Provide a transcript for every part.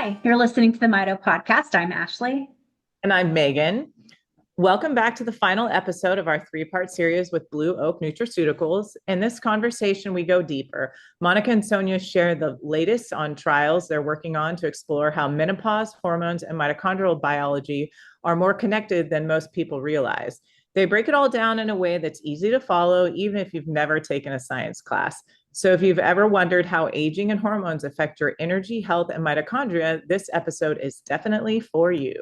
Hi, you're listening to the Mito Podcast. I'm Ashley. And I'm Megan. Welcome back to the final episode of our three-part series with Blue Oak Nutraceuticals. In this conversation, we go deeper. Monica and Sonya share the latest on trials they're working on to explore how menopause, hormones, and mitochondrial biology are more connected than most people realize. They break it all down in a way that's easy to follow, even if you've never taken a science class. So if you've ever wondered how aging and hormones affect your energy, health, and mitochondria, this episode is definitely for you.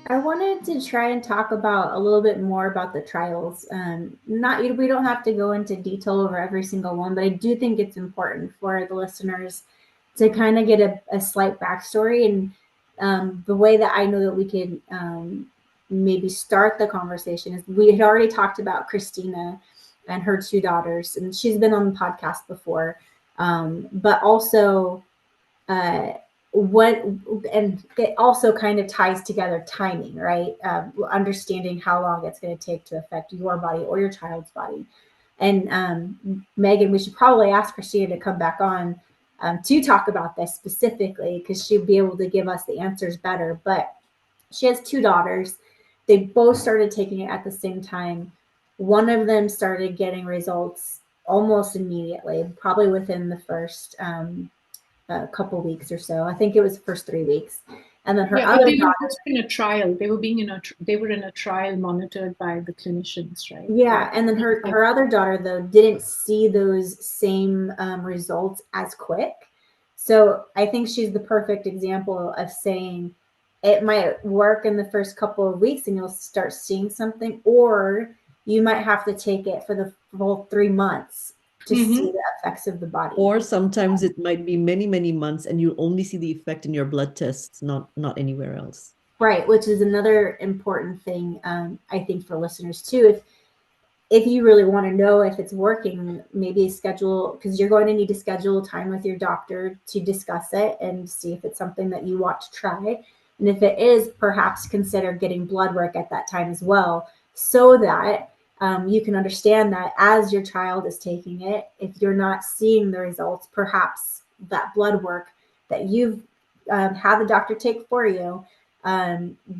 I wanted to try and talk about a little bit more about the trials. We don't have to go into detail over every single one, but I do think it's important for the listeners to kind of get a slight backstory. And the way that I know that we could maybe start the conversation is we had already talked about Christina and her two daughters, and she's been on the podcast before, but also and it also kind of ties together timing, right? Understanding how long it's going to take to affect your body or your child's body. And Megan, we should probably ask Christina to come back on to talk about this specifically, because she'll be able to give us the answers better. But she has two daughters. They both started taking it at the same time. One of them started getting results almost immediately, probably within the first a couple weeks or so. I think it was the first 3 weeks. And then her other they daughter, were in a trial. They were in a trial monitored by the clinicians, right? Yeah, and then her other daughter though didn't see those same results as quick. So I think she's the perfect example of saying it might work in the first couple of weeks and you'll start seeing something, or you might have to take it for the full 3 months to see the effects of the body. Or sometimes it might be many, many months and you'll only see the effect in your blood tests, not anywhere else. Right, which is another important thing, I think, for listeners too. If you really want to know if it's working, maybe schedule, because you're going to need to schedule time with your doctor to discuss it and see if it's something that you want to try. And if it is, perhaps consider getting blood work at that time as well, so that you can understand that as your child is taking it, if you're not seeing the results, perhaps that blood work that you've had the doctor take for you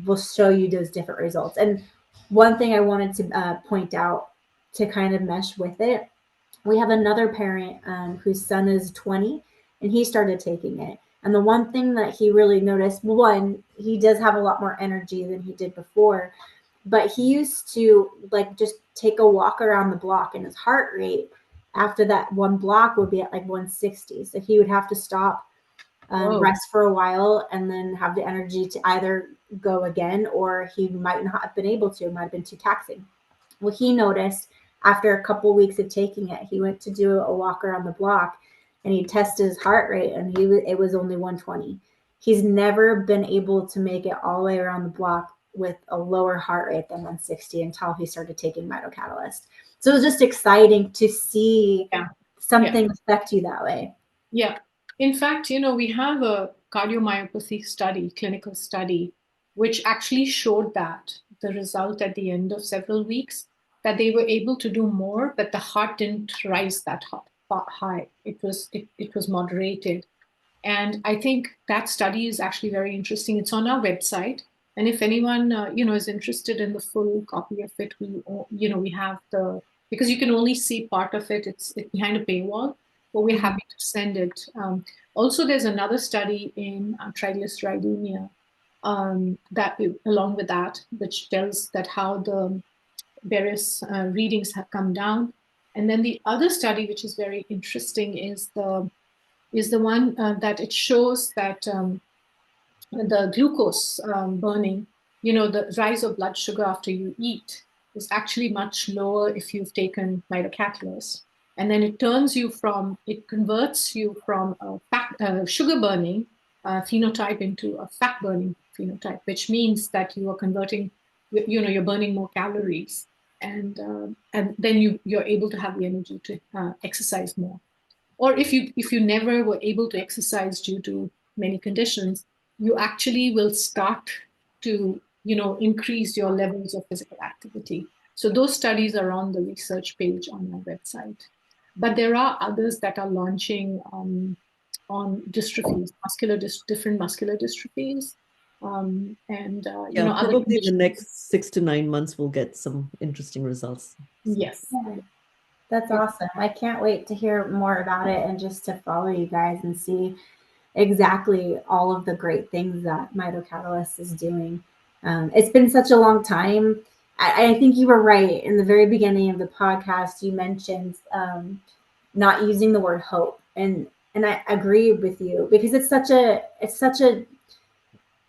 will show you those different results. And one thing I wanted to point out to kind of mesh with it, we have another parent whose son is 20 and he started taking it. And the one thing that he really noticed, one, he does have a lot more energy than he did before, but he used to just take a walk around the block, and his heart rate after that one block would be at 160. So he would have to stop, rest for a while, and then have the energy to either go again, or he might not have been able to. It might have been too taxing. Well, he noticed after a couple of weeks of taking it, he went to do a walk around the block, and he tested his heart rate, and it was only 120. He's never been able to make it all the way around the block with a lower heart rate than 160 until he started taking Mitokatlyst. So it was just exciting to see something affect you that way. Yeah. In fact, we have a cardiomyopathy study, clinical study, which actually showed that the result at the end of several weeks, that they were able to do more, but the heart didn't rise that high. It was moderated. And I think that study is actually very interesting. It's on our website. And if anyone, is interested in the full copy of it, we have because you can only see part of it. It's behind a paywall, but we're happy to send it. Also, there's another study in triglyceridemia that along with that, which tells that how the various readings have come down. And then the other study, which is very interesting, is the one that it shows that the glucose burning, the rise of blood sugar after you eat is actually much lower if you've taken Mitokatlyst. And then it converts you from a sugar burning phenotype into a fat burning phenotype, which means that you are converting, you're burning more calories. And then you're able to have the energy to exercise more. Or if you never were able to exercise due to many conditions, you actually will start to, increase your levels of physical activity. So those studies are on the research page on our website. But there are others that are launching on dystrophies, different muscular dystrophies, and Yeah, other probably in the conditions. next 6 to 9 months, we'll get some interesting results. Yes. Yeah. That's awesome. I can't wait to hear more about it and just to follow you guys and see exactly all of the great things that Mitokatlyst is doing. It's been such a long time. I think you were right in the very beginning of the podcast. You mentioned not using the word hope, and I agree with you because it's such a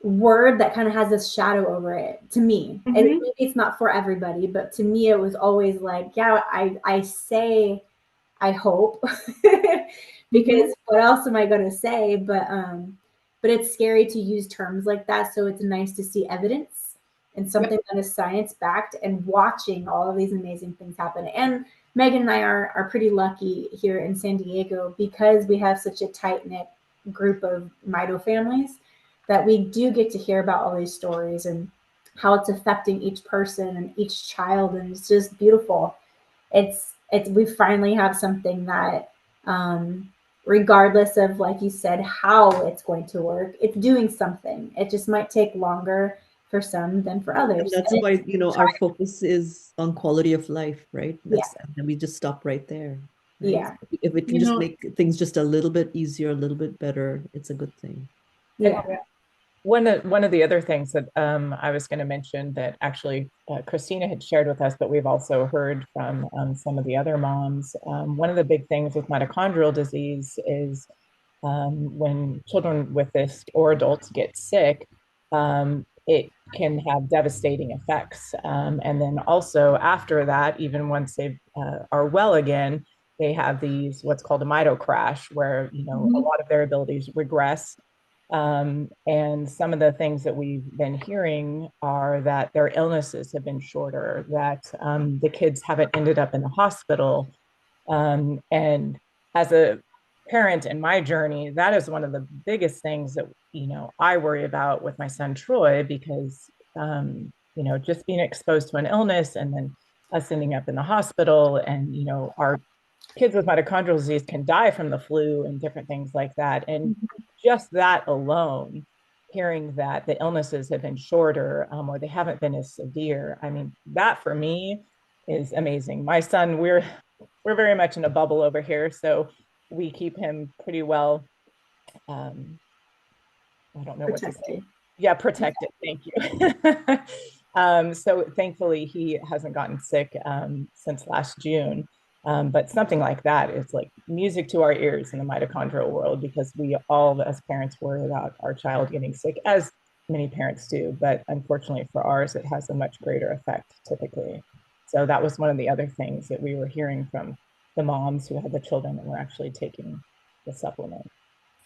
word that kind of has this shadow over it to me. And Mhm. maybe it's not for everybody, but to me it was always like, yeah, I say I hope because what else am I going to say? But it's scary to use terms like that. So it's nice to see evidence and something that is science backed and watching all of these amazing things happen. And Megan and I are pretty lucky here in San Diego because we have such a tight knit group of Mito families that we do get to hear about all these stories and how it's affecting each person and each child. And it's just beautiful. It's we finally have something that regardless of, like you said, how it's going to work, it's doing something. It just might take longer for some than for And others. that's And why, our focus is on quality of life, right? Yeah. And we just stop right there. Right? Yeah. If it can just make things just a little bit easier, a little bit better, it's a good thing. Yeah. One of the other things that I was going to mention that actually Christina had shared with us, but we've also heard from some of the other moms. One of the big things with mitochondrial disease is when children with this or adults get sick, it can have devastating effects. And then also after that, even once they are well again, they have these what's called a mito crash, where a lot of their abilities regress. And some of the things that we've been hearing are that their illnesses have been shorter, that the kids haven't ended up in the hospital. And as a parent in my journey, that is one of the biggest things that, I worry about with my son, Troy, because, just being exposed to an illness and then us ending up in the hospital and, our kids with mitochondrial disease can die from the flu and different things like that. And just that alone, hearing that the illnesses have been shorter or they haven't been as severe, I mean, that for me is amazing. My son, we're very much in a bubble over here, so we keep him pretty well. I don't know what to say. Yeah, protected. Thank you. So thankfully, he hasn't gotten sick since last June. But something like that is like music to our ears in the mitochondrial world, because we all, as parents, worry about our child getting sick, as many parents do. But unfortunately for ours, it has a much greater effect typically. So that was one of the other things that we were hearing from the moms who had the children that were actually taking the supplement.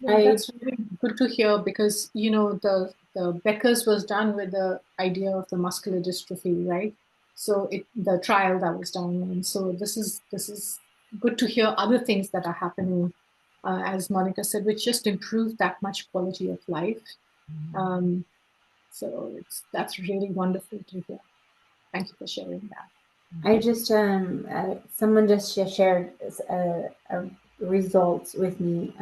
Yeah, that's really good to hear, because the Becker's was done with the idea of the muscular dystrophy, right? So the trial that was done, and so this is good to hear other things that are happening, as Monica said, which just improve that much quality of life. So that's really wonderful to hear. Thank you for sharing that. I just someone just shared a result with me.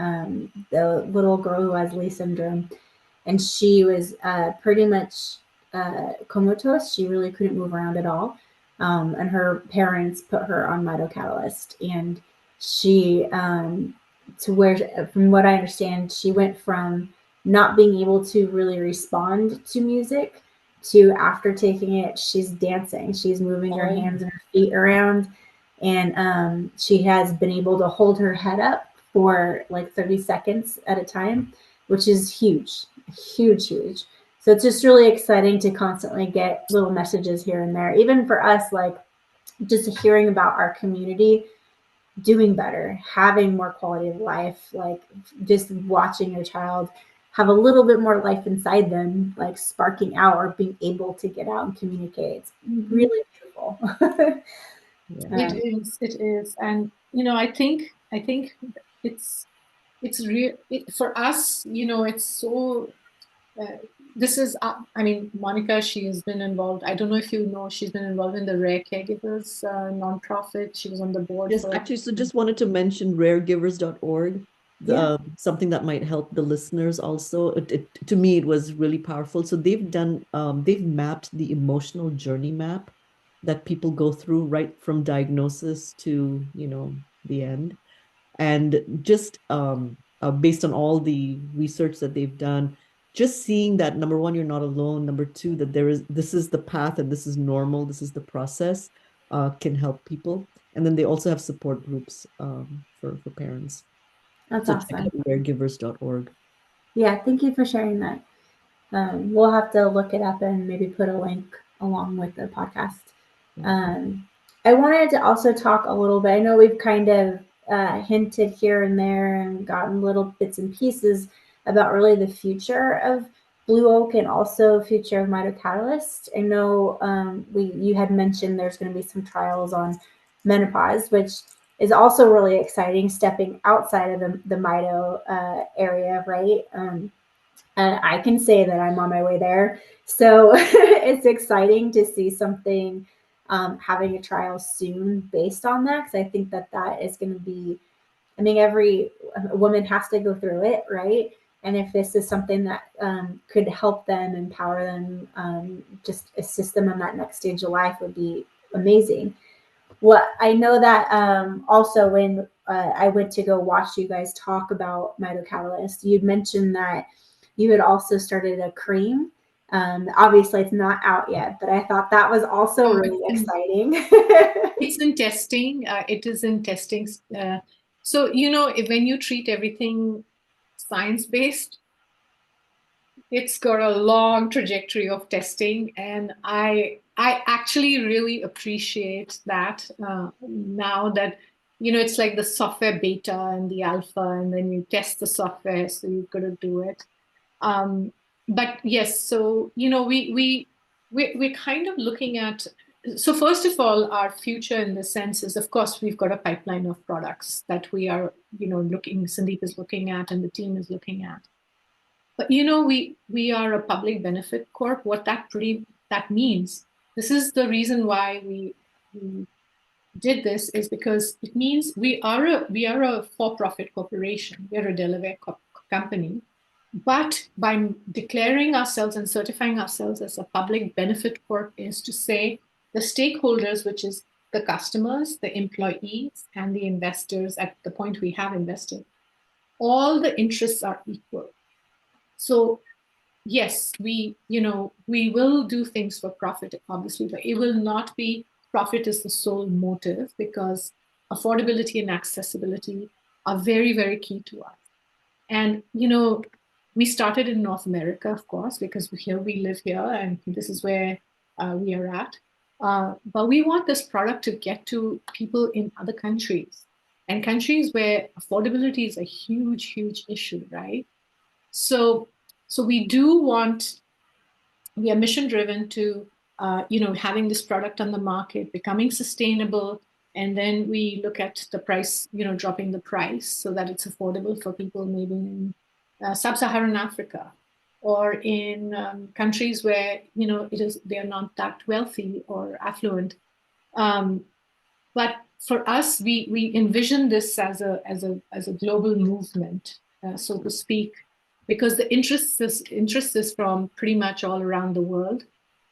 The little girl who has Lee syndrome, and she was pretty much comatose. She really couldn't move around at all, and her parents put her on Mitokatlyst, and she to where, from what I understand, she went from not being able to really respond to music to, after taking it, she's dancing, she's moving her hands and her feet around, and she has been able to hold her head up for like 30 seconds at a time, which is huge. So it's just really exciting to constantly get little messages here and there, even for us, like just hearing about our community doing better, having more quality of life, like just watching your child have a little bit more life inside them, like sparking out or being able to get out and communicate. It's really beautiful. It is. And I think it's real for us. It's so this is, I mean, Monica, she has been involved. I don't know if you know, she's been involved in the Rare Caregivers nonprofit. She was on the board Yes, for. actually, so just wanted to mention raregivers.org, Yeah. something that might help the listeners also. To me, it was really powerful. So they've mapped the emotional journey map that people go through right from diagnosis to, the end. And just based on all the research that they've done, just seeing that, number one, you're not alone. Number two, that this is the path and this is normal, this is the process, can help people. And then they also have support groups for parents. That's So check awesome. out caregivers.org. Yeah, thank you for sharing that. We'll have to look it up and maybe put a link along with the podcast. I wanted to also talk a little bit. I know we've kind of hinted here and there and gotten little bits and pieces about really the future of Blue Oak and also future of Mitokatlyst. I know you had mentioned there's going to be some trials on menopause, which is also really exciting, stepping outside of the Mito area, right? And I can say that I'm on my way there. So it's exciting to see something having a trial soon based on that, because I think that is going to be, I mean, every woman has to go through it, right? And if this is something that could help them, empower them, just assist them on that next stage of life would be amazing. What I know that also when I went to go watch you guys talk about Mitokatlyst, you'd mentioned that you had also started a cream. Obviously, it's not out yet, but I thought that was also really exciting. It's in testing. It is in testing. So, when you treat everything science-based, it's got a long trajectory of testing. And I actually really appreciate that now that, it's like the software beta and the alpha, and then you test the software, so you've got to do it. But yes, so, we're kind of looking at, so first of all, our future in the sense is, of course, we've got a pipeline of products that we are, Sandeep is looking at and the team is looking at. But, we are a public benefit corp. What that means, this is the reason why we did this, is because it means we are a for-profit corporation. We are a Delaware company. But by declaring ourselves and certifying ourselves as a public benefit corp is to say the stakeholders, which is the customers, the employees, and the investors at the point we have invested, all the interests are equal. So yes, we will do things for profit, obviously, but it will not be profit is the sole motive, because affordability and accessibility are very, very key to us. And, we started in North America, of course, because we live here and this is where we are at. But we want this product to get to people in other countries, and countries where affordability is a huge, huge issue, right? So we are mission driven to, having this product on the market, becoming sustainable. And then we look at the price, dropping the price so that it's affordable for people maybe in sub-Saharan Africa, or in countries where, they are not that wealthy or affluent. But for us, we envision this as a global movement, so to speak, because the interest is from pretty much all around the world.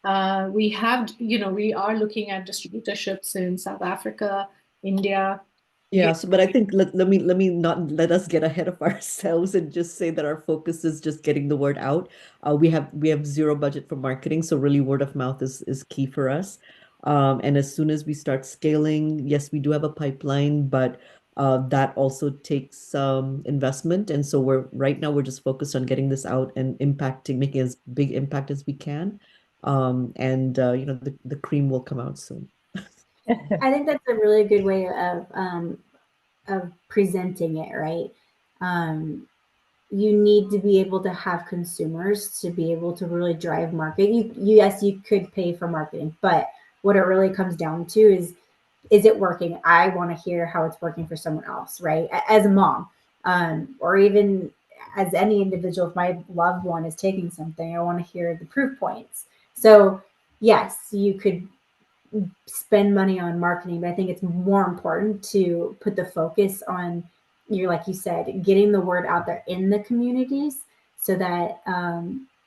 We are looking at distributorships in South Africa, India. Yeah, so but I think let me not let us get ahead of ourselves and just say that our focus is just getting the word out. We have zero budget for marketing, so really word of mouth is key for us. And as soon as we start scaling, yes, we do have a pipeline, but that also takes some investment. And so right now we're just focused on getting this out and making as big impact as we can. And the cream will come out soon. I think that's a really good way of presenting it, right? You need to be able to have consumers to be able to really drive market. Yes, you could pay for marketing, but what it really comes down to is it working? I want to hear how it's working for someone else, right? As a mom, or even as any individual, if my loved one is taking something, I want to hear the proof points. So yes, you could spend money on marketing, but I think it's more important to put the focus on like you said, getting the word out there in the communities so that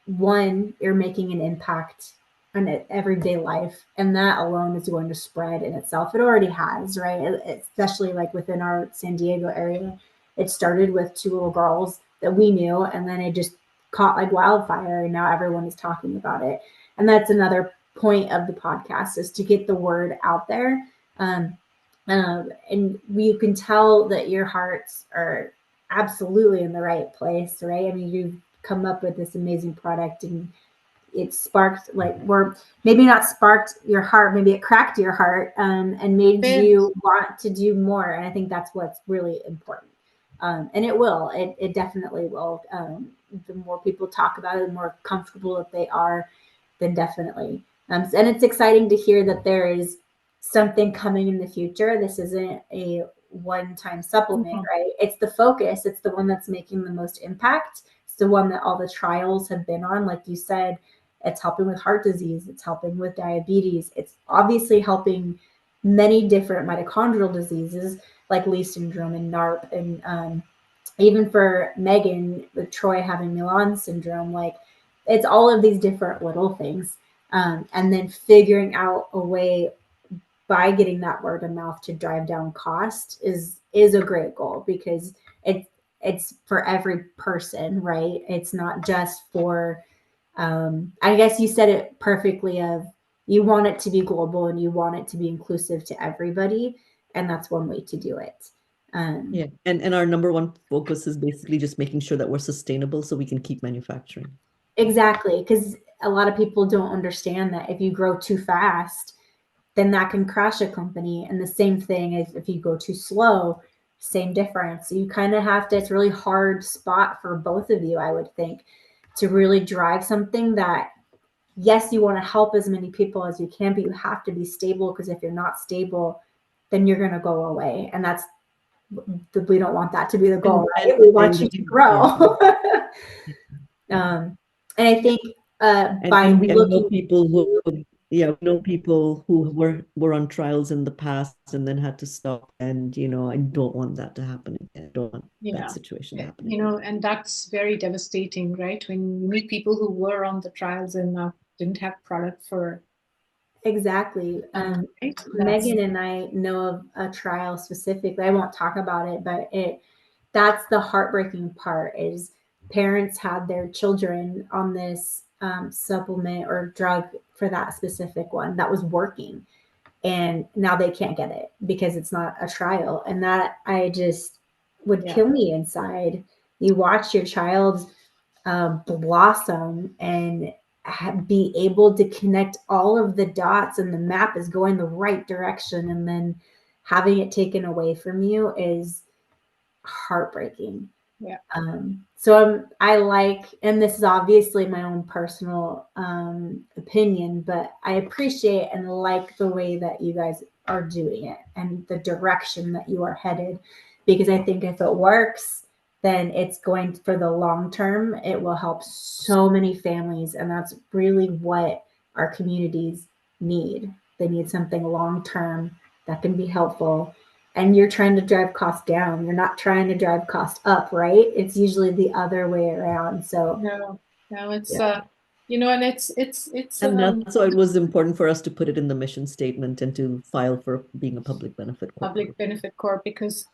one, you're making an impact on everyday life, and that alone is going to spread in itself. It already has, right? Especially like within our San Diego area, it started with 2 little girls that we knew, and then it just caught like wildfire, and now everyone is talking about it. And that's another point of the podcast, is to get the word out there. And you can tell that your hearts are absolutely in the right place, right? I mean, you've come up with this amazing product, and it sparked, like, we're maybe not sparked your heart, maybe it cracked your heart, and made you want to do more. And I think that's what's really important. And it definitely will. The more people talk about it, the more comfortable that they are, then definitely. And it's exciting to hear that there is something coming in the future. This isn't a one-time supplement, right? It's the focus. It's the one that's making the most impact. It's the one that all the trials have been on. Like you said, it's helping with heart disease. It's helping with diabetes. It's obviously helping many different mitochondrial diseases like Lee syndrome and NARP. And even for Megan, with Troy having Milan syndrome, like, it's all of these different little things. And then figuring out a way by getting that word of mouth to drive down cost is a great goal, because it's for every person, right? It's not just for, I guess you said it perfectly, of you want it to be global and you want it to be inclusive to everybody. And that's one way to do it. Yeah. And our number one focus is basically just making sure that we're sustainable so we can keep manufacturing. Exactly. Because a lot of people don't understand that if you grow too fast, then that can crash a company. And the same thing is if you go too slow, same difference. You kind of have to, it's a really hard spot for both of you, I would think, to really drive something that, yes, you want to help as many people as you can, but you have to be stable, because if you're not stable, then you're going to go away. And we don't want that to be the goal, right? We want you to grow. And I think we know people who were on trials in the past and then had to stop. And I don't want that to happen again. I don't want that situation to happen again. And that's very devastating, right? When you meet people who were on the trials and now didn't have product for. Exactly. Right? Megan and I know of a trial specifically. I won't talk about it, but that's the heartbreaking part, is parents had their children on this supplement or drug for that specific one that was working, and now they can't get it because it's not a trial. And that, I just would kill me inside. You watch your child blossom and be able to connect all of the dots, and the map is going the right direction, and then having it taken away from you is heartbreaking. Yeah. So and this is obviously my own personal opinion, but I appreciate and like the way that you guys are doing it and the direction that you are headed, because I think if it works, then it's going, for the long term, it will help so many families. And that's really what our communities need. They need something long term that can be helpful. And you're trying to drive costs down. You're not trying to drive cost up, right? It's usually the other way around. So no, it's and it's and that's why it was important for us to put it in the mission statement and to file for being a public benefit corp. Because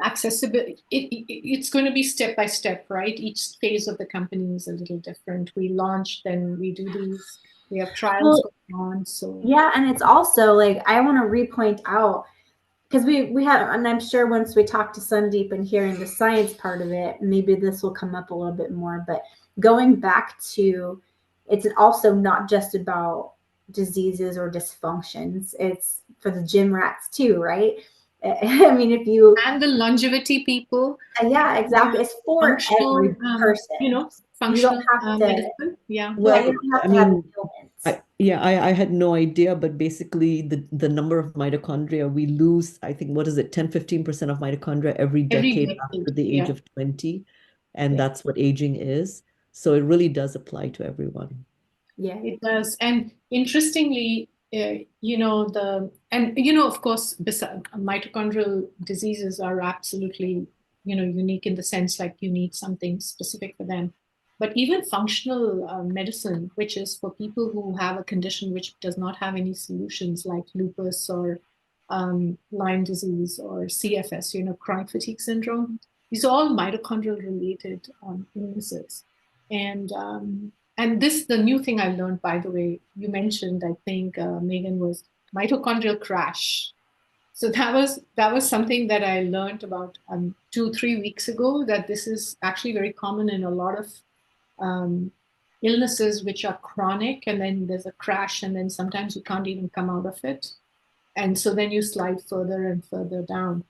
accessibility, it's going to be step by step, right? Each phase of the company is a little different. We launch, then we do these, we have trials going on. So and it's also like, I want to repoint out, because we have, and I'm sure once we talk to Sandeep and hearing the science part of it, maybe this will come up a little bit more. But going back to, it's also not just about diseases or dysfunctions. It's for the gym rats too, right? I mean, and the longevity people. Yeah, exactly. It's for every person. Functional medicine. Yeah. Well, I had no idea, but basically the number of mitochondria, we lose, I think, 10-15% of mitochondria every decade after the age of 20. And Yeah. that's what aging is. So it really does apply to everyone. Yeah. It does. And interestingly, of course, mitochondrial diseases are absolutely, unique in the sense like you need something specific for them. But even functional medicine, which is for people who have a condition which does not have any solutions, like lupus or Lyme disease or CFS, chronic fatigue syndrome, these are all mitochondrial related illnesses. And this, the new thing I learned, by the way, you mentioned, I think, Megan, was mitochondrial crash. So that was something that I learned about 2-3 weeks ago, that this is actually very common in a lot of illnesses which are chronic, and then there's a crash, and then sometimes you can't even come out of it. And so then you slide further and further down.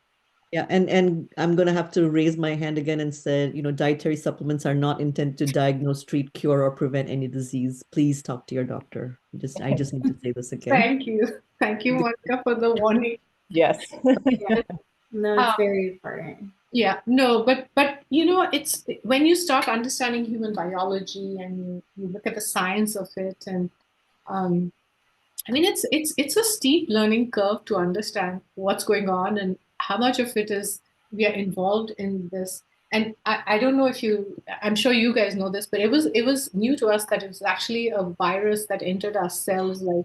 Yeah, and I'm going to have to raise my hand again and say, dietary supplements are not intended to diagnose, treat, cure, or prevent any disease. Please talk to your doctor. I just need to say this again. Thank you. Thank you, Monica, for the warning. Yes. No, it's very important. Yeah, no, but it's when you start understanding human biology and you look at the science of it, and I mean, it's a steep learning curve to understand what's going on and how much of it is we are involved in this. And I don't know if I'm sure you guys know this, but it was new to us that it was actually a virus that entered our cells, like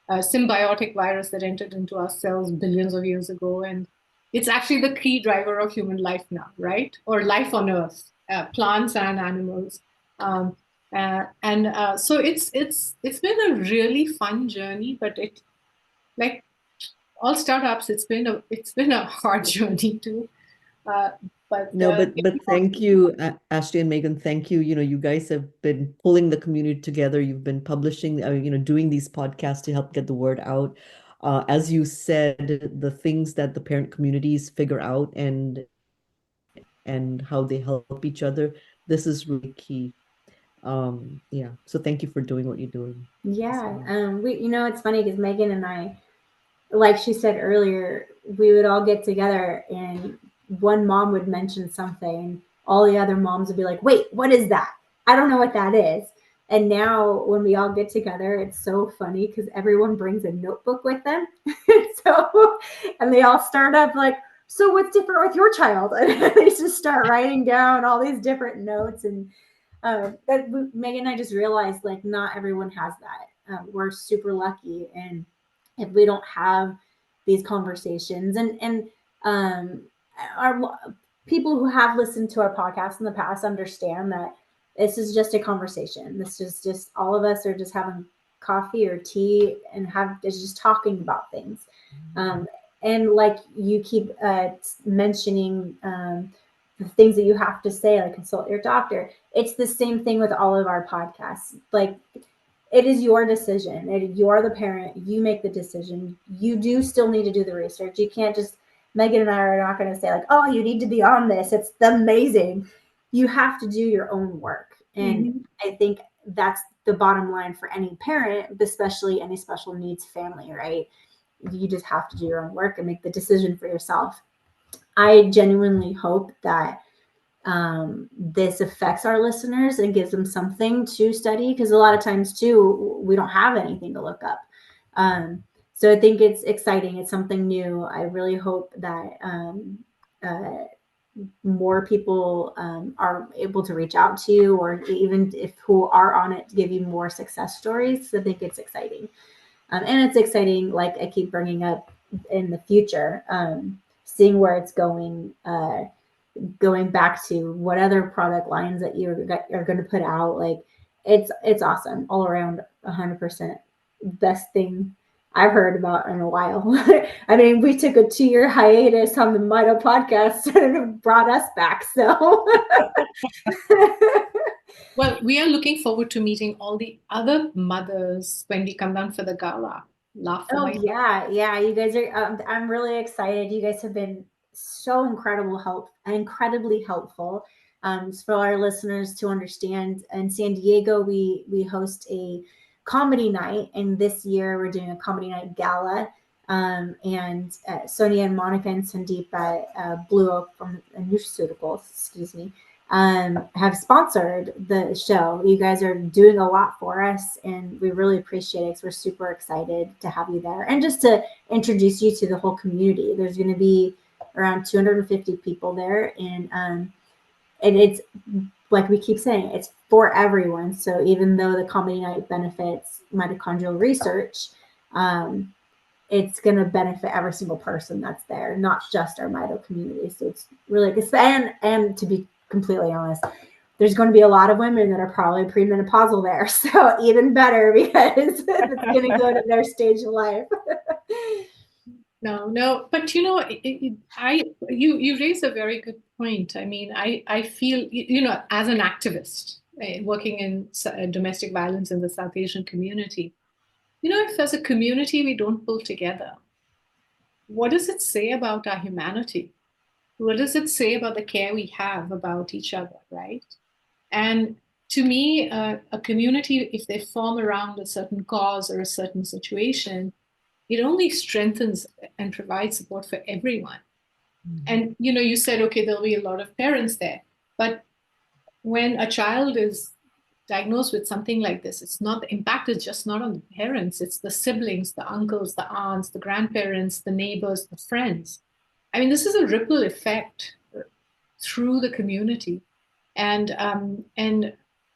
a symbiotic virus that entered into our cells billions of years ago. And it's actually the key driver of human life now, right? Or life on Earth, plants and animals. So it's been a really fun journey, but it, like all startups, it's been a hard journey too. But thank you, Ashley and Megan. Thank you. You guys have been pulling the community together. You've been publishing, doing these podcasts to help get the word out. As you said, the things that the parent communities figure out and how they help each other, this is really key. Yeah. So thank you for doing what you're doing. Yeah. It's funny because Megan and I, like she said earlier, we would all get together and one mom would mention something, all the other moms would be like, wait, what is that? I don't know what that is. And now when we all get together, it's so funny because everyone brings a notebook with them. And they all start up like, so what's different with your child? And they just start writing down all these different notes. And that Megan and I just realized, like, not everyone has that. We're super lucky. And if we don't have these conversations and our people who have listened to our podcast in the past understand that this is just a conversation. This is just all of us are just having coffee or tea and just talking about things. And like you keep mentioning the things that you have to say, like consult your doctor. It's the same thing with all of our podcasts. Like, it is your decision. You are the parent. You make the decision. You do still need to do the research. You can't just, Megan and I are not going to say like, oh, you need to be on this. It's amazing. You have to do your own work. And I think that's the bottom line for any parent, especially any special needs family, right? You just have to do your own work and make the decision for yourself. I genuinely hope that this affects our listeners and gives them something to study, because a lot of times too we don't have anything to look up. So I think it's exciting. It's something new. I really hope that more people are able to reach out to you, or even if who are on it, to give you more success stories. So I think it's exciting. And it's exciting, like I keep bringing up, in the future, seeing where it's going back to what other product lines that you're going to put out. Like, it's awesome all around. 100% best thing I've heard about in a while. I mean, we took a 2-year hiatus on the Mito Podcast and it brought us back. So well, we are looking forward to meeting all the other mothers when we come down for the gala. Yeah, you guys are I'm really excited. You guys have been so incredibly helpful. For our listeners to understand, in San Diego we host a comedy night, and this year we're doing a comedy night gala. And Sonya and Monica and Sandeep at Blue Oak Nutraceuticals, have sponsored the show. You guys are doing a lot for us, and we really appreciate it. So we're super excited to have you there, and just to introduce you to the whole community. There's going to be around 250 people there, and it's like we keep saying, it's for everyone. So even though the Comedy Night benefits mitochondrial research, it's going to benefit every single person that's there, not just our mito community. So it's really good. And to be completely honest, there's going to be a lot of women that are probably premenopausal there. So even better, because it's going to go to their stage of life. No, but you raise a very good point. I mean, I feel, as an activist working in domestic violence in the South Asian community, if as a community we don't pull together, what does it say about our humanity? What does it say about the care we have about each other, right? And to me, a community, if they form around a certain cause or a certain situation, it only strengthens and provides support for everyone. Mm-hmm. And, you said, okay, there'll be a lot of parents there. But when a child is diagnosed with something like this, the impact is just not on the parents, it's the siblings, the uncles, the aunts, the grandparents, the neighbors, the friends. I mean, this is a ripple effect through the community. And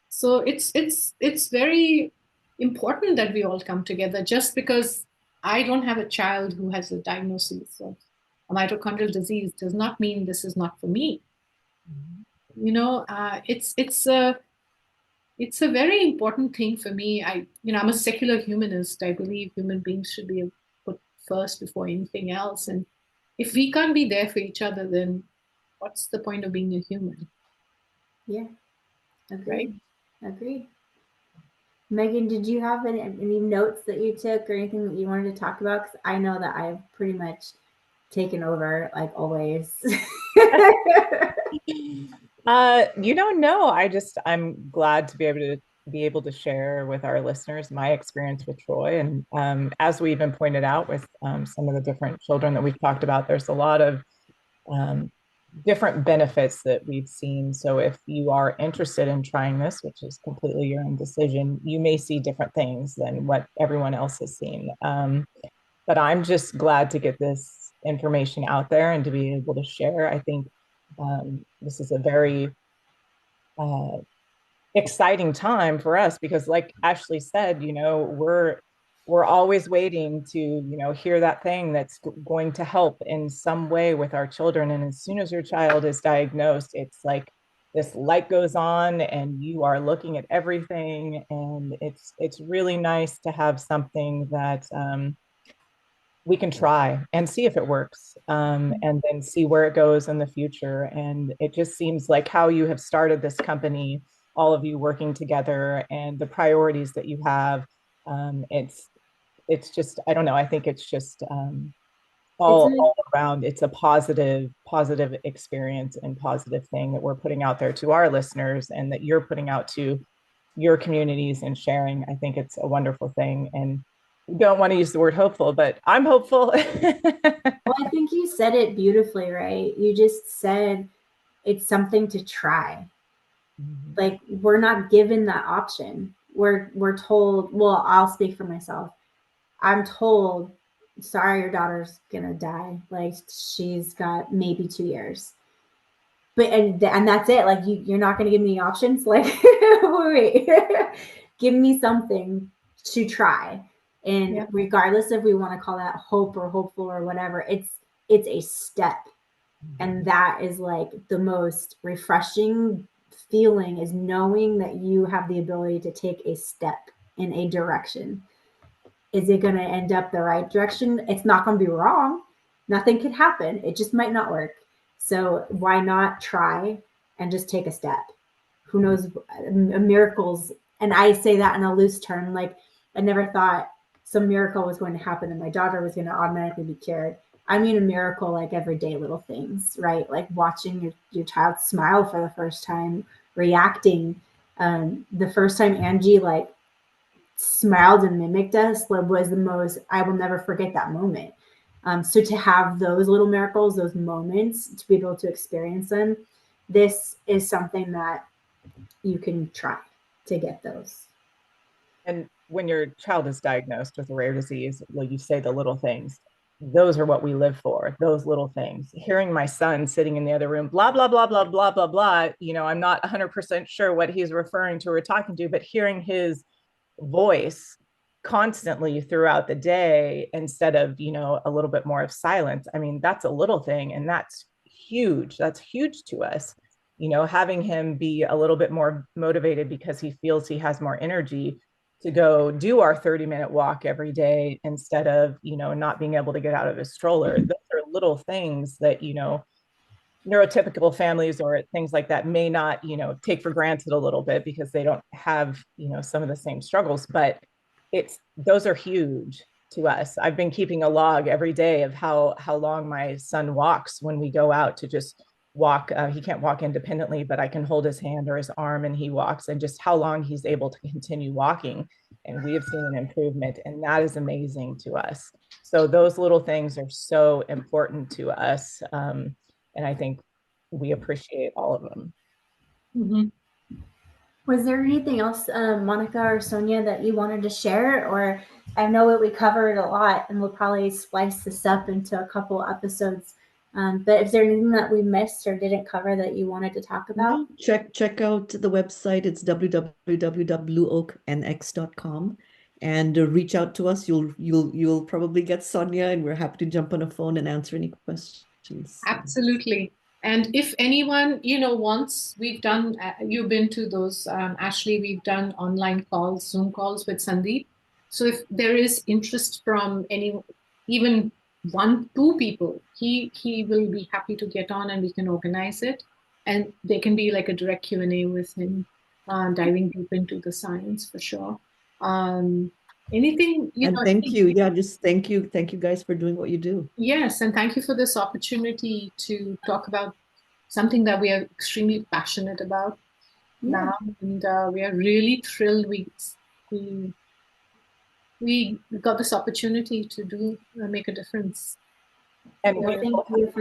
so it's very important that we all come together. Just because I don't have a child who has a diagnosis of a mitochondrial disease does not mean this is not for me. Mm-hmm. It's a very important thing for me. I'm a secular humanist. I believe human beings should be put first before anything else. And if we can't be there for each other, then what's the point of being a human? Yeah, agreed. Right? Agreed. Megan, did you have any notes that you took or anything that you wanted to talk about? Because I know that I've pretty much taken over, like always. No, I'm glad to be able to share with our listeners my experience with Troy. And as we even pointed out with some of the different children that we've talked about, there's a lot of different benefits that we've seen. So if you are interested in trying this, which is completely your own decision, you may see different things than what everyone else has seen. But I'm just glad to get this information out there and to be able to share. I think this is a very exciting time for us because, like Ashley said, we're always waiting to, hear that thing that's going to help in some way with our children. And as soon as your child is diagnosed, it's like this light goes on and you are looking at everything. And it's really nice to have something that we can try and see if it works, and then see where it goes in the future. And it just seems like how you have started this company, all of you working together, and the priorities that you have, it's just, I don't know, I think it's just all around, it's a positive experience and positive thing that we're putting out there to our listeners and that you're putting out to your communities and sharing. I think it's a wonderful thing. And don't want to use the word hopeful, but I'm hopeful. Well, I think you said it beautifully, right? You just said it's something to try. Mm-hmm. Like, we're not given that option. We're told, well, I'll speak for myself. I'm told, sorry, your daughter's gonna die. Like, she's got maybe 2 years. But and that's it. Like, you're not gonna give me options. Like, wait, give me something to try. And regardless if we want to call that hope or hopeful or whatever, it's a step. And that is like the most refreshing feeling, is knowing that you have the ability to take a step in a direction. Is it going to end up the right direction? It's not going to be wrong. Nothing could happen. It just might not work. So why not try and just take a step? Who knows, miracles. And I say that in a loose term. Like, I never thought some miracle was going to happen and my daughter was going to automatically be cured. I mean, a miracle, like everyday little things, right? Like watching your child smile for the first time, reacting. The first time Angie like smiled and mimicked us was the most, I will never forget that moment. So to have those little miracles, those moments, to be able to experience them this is something that you can try to get those. And when your child is diagnosed with a rare disease, like you say, the little things, those are what we live for, those little things. Hearing my son sitting in the other room, blah, blah, blah, blah, blah, blah, blah, I'm not 100% sure what he's referring to or talking to, but hearing his voice constantly throughout the day instead of, a little bit more of silence. I mean, that's a little thing, and that's huge. That's huge to us. Having him be a little bit more motivated because he feels he has more energy to go do our 30-minute walk every day instead of, not being able to get out of his stroller. Those are little things that, neurotypical families or things like that may not, take for granted a little bit because they don't have, some of the same struggles, but those are huge to us. I've been keeping a log every day of how long my son walks when we go out to just walk. He can't walk independently, but I can hold his hand or his arm and he walks, and just how long he's able to continue walking. And we have seen an improvement, and that is amazing to us. So those little things are so important to us. And I think we appreciate all of them. Mm-hmm. Was there anything else, Monica or Sonya, that you wanted to share? Or I know that we covered a lot, and we'll probably splice this up into a couple episodes. But is there anything that we missed or didn't cover that you wanted to talk about? No, check out the website. It's www.blueoaknx.com, and reach out to us. You'll probably get Sonya, and we're happy to jump on a phone and answer any questions. Absolutely. And if anyone, wants, we've done, you've been to those, Ashley, we've done online calls, Zoom calls with Sandeep. So if there is interest from even 1-2 people, he will be happy to get on and we can organize it. And there can be like a direct Q&A with him, diving deep into the science for sure. Anything, and thank you. Yeah, just thank you guys for doing what you do. Yes, and thank you for this opportunity to talk about something that we are extremely passionate about now, and we are really thrilled we got this opportunity to make a difference. And I was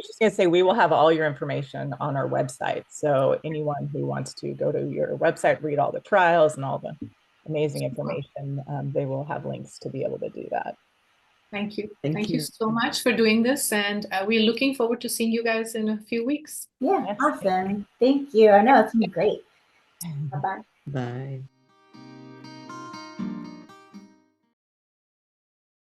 just going to say, we will have all your information on our website. So anyone who wants to go to your website, read all the trials and all the amazing information, they will have links to be able to do that. Thank you. Thank you so much for doing this. And we're looking forward to seeing you guys in a few weeks. Yeah, awesome. Thank you. I know it's been great. Bye-bye. Bye.